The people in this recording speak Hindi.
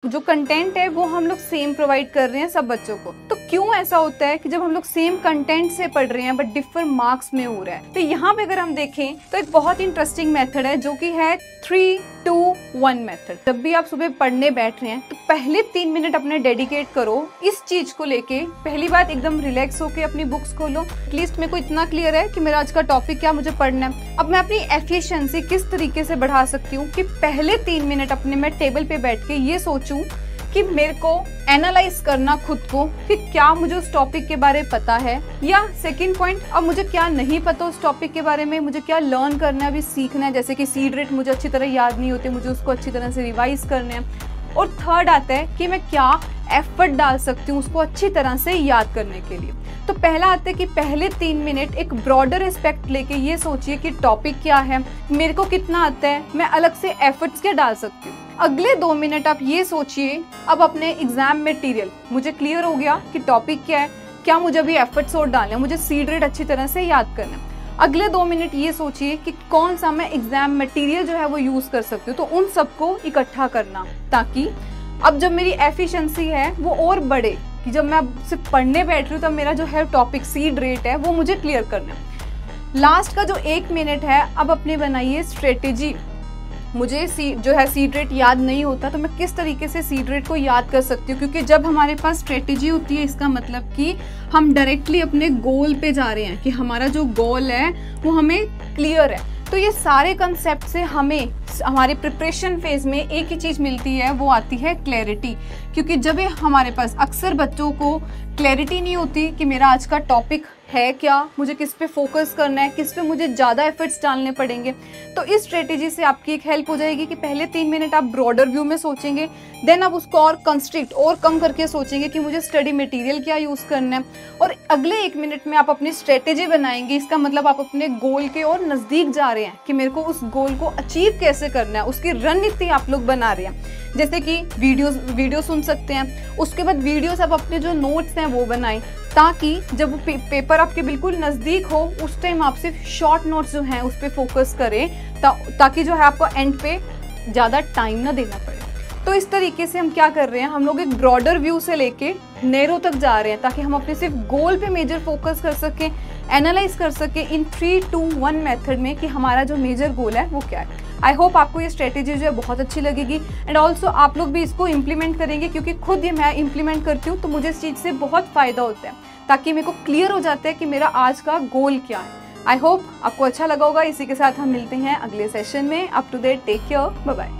जो कंटेंट है वो हम लोग सेम प्रोवाइड कर रहे हैं सब बच्चों को। तो क्यों ऐसा होता है कि जब हम लोग सेम कंटेंट से पढ़ रहे हैं बट डिफरेंट मार्क्स में हो रहा है? तो यहाँ पे अगर हम देखें तो एक बहुत इंटरेस्टिंग मेथड है जो कि है 3-2-1 मेथड। जब भी आप सुबह पढ़ने बैठ रहे हैं तो पहले 3 मिनट अपने डेडिकेट करो इस चीज को लेके। पहली बात, एकदम रिलैक्स होके अपनी बुक्स खोलो। एटलीस्ट मेरे को इतना क्लियर है कि मेरा आज का टॉपिक क्या मुझे पढ़ना है। अब मैं अपनी एफिशिएंसी किस तरीके से बढ़ा सकती हूँ कि पहले 3 मिनट अपने मैं टेबल पे बैठ के ये सोचूं कि मेरे को एनालाइज करना खुद को कि क्या मुझे उस टॉपिक के बारे में पता है, या सेकंड पॉइंट, अब मुझे क्या नहीं पता उस टॉपिक के बारे में, मुझे क्या लर्न करना है, अभी सीखना है। जैसे कि सीड रेट मुझे अच्छी तरह याद नहीं होते, मुझे उसको अच्छी तरह से रिवाइज करना है। और थर्ड आता है कि मैं क्या एफर्ट डाल सकती हूँ उसको अच्छी तरह से याद करने के लिए। तो पहला आता है कि पहले 3 मिनट एक ब्रॉडर एस्पेक्ट लेके ये सोचिए कि टॉपिक क्या है, मेरे को कितना आता है, मैं अलग से एफर्ट्स क्या डाल सकती हूँ। अगले 2 मिनट आप ये सोचिए अब अपने एग्जाम मटेरियल, मुझे क्लियर हो गया कि टॉपिक क्या है, क्या मुझे अभी एफर्ट्स और डालने हैं, मुझे सीड रेट अच्छी तरह से याद करना है। अगले 2 मिनट ये सोचिए कि कौन सा मैं एग्जाम मटेरियल जो है वो यूज कर सकती हूँ। तो उन सबको इकट्ठा करना, ताकि अब जब मेरी एफिशिएंसी है वो और बढ़े, कि जब मैं सिर्फ पढ़ने बैठ रही हूँ तब मेरा जो है टॉपिक सीड रेट है वो मुझे क्लियर करना है। लास्ट का जो 1 मिनट है, अब अपने बनाइए स्ट्रेटेजी। मुझे जो है सीड रेट याद नहीं होता तो मैं किस तरीके से सीड रेट को याद कर सकती हूँ, क्योंकि जब हमारे पास स्ट्रेटेजी होती है इसका मतलब कि हम डायरेक्टली अपने गोल पे जा रहे हैं, कि हमारा जो गोल है वो हमें क्लियर है। तो ये सारे कंसेप्ट से हमें हमारे प्रिपरेशन फेज में एक ही चीज़ मिलती है, वो आती है क्लैरिटी। क्योंकि जब हमारे पास अक्सर बच्चों को क्लैरिटी नहीं होती कि मेरा आज का टॉपिक है क्या, मुझे किस पे फोकस करना है, किस पे मुझे ज़्यादा एफर्ट्स डालने पड़ेंगे। तो इस स्ट्रेटेजी से आपकी एक हेल्प हो जाएगी कि पहले 3 मिनट आप ब्रॉडर व्यू में सोचेंगे, देन आप उसको और कंस्ट्रिक्ट और कम करके सोचेंगे कि मुझे स्टडी मटेरियल क्या यूज़ करना है, और अगले 1 मिनट में आप अपनी स्ट्रेटेजी बनाएंगे। इसका मतलब आप अपने गोल के और नज़दीक जा रहे हैं कि मेरे को उस गोल को अचीव कैसे करना है, उसकी रणनीति आप लोग बना रहे हैं। जैसे कि वीडियो सुन सकते हैं, उसके बाद वीडियोस आप अपने जो नोट्स हैं वो बनाएं, ताकि जब पेपर आपके बिल्कुल नज़दीक हो उस टाइम आप सिर्फ शॉर्ट नोट्स जो हैं उस पर फोकस करें, ताकि जो है आपको एंड पे ज़्यादा टाइम ना देना पड़े। तो इस तरीके से हम क्या कर रहे हैं, हम लोग एक ब्रॉडर व्यू से लेके नैरो तक जा रहे हैं, ताकि हम अपने सिर्फ गोल पे मेजर फोकस कर सकें, एनालाइज कर सकें इन 3-2-1 मेथड में कि हमारा जो मेजर गोल है वो क्या है। आई होप आपको ये स्ट्रेटेजी जो है बहुत अच्छी लगेगी, एंड ऑल्सो आप लोग भी इसको इम्प्लीमेंट करेंगे, क्योंकि खुद ये मैं इम्प्लीमेंट करती हूँ तो मुझे इस चीज़ से बहुत फ़ायदा होता है, ताकि मेरे को क्लियर हो जाता है कि मेरा आज का गोल क्या है। आई होप आपको अच्छा लगा होगा। इसी के साथ हम मिलते हैं अगले सेशन में। Up to date, take care, bye bye.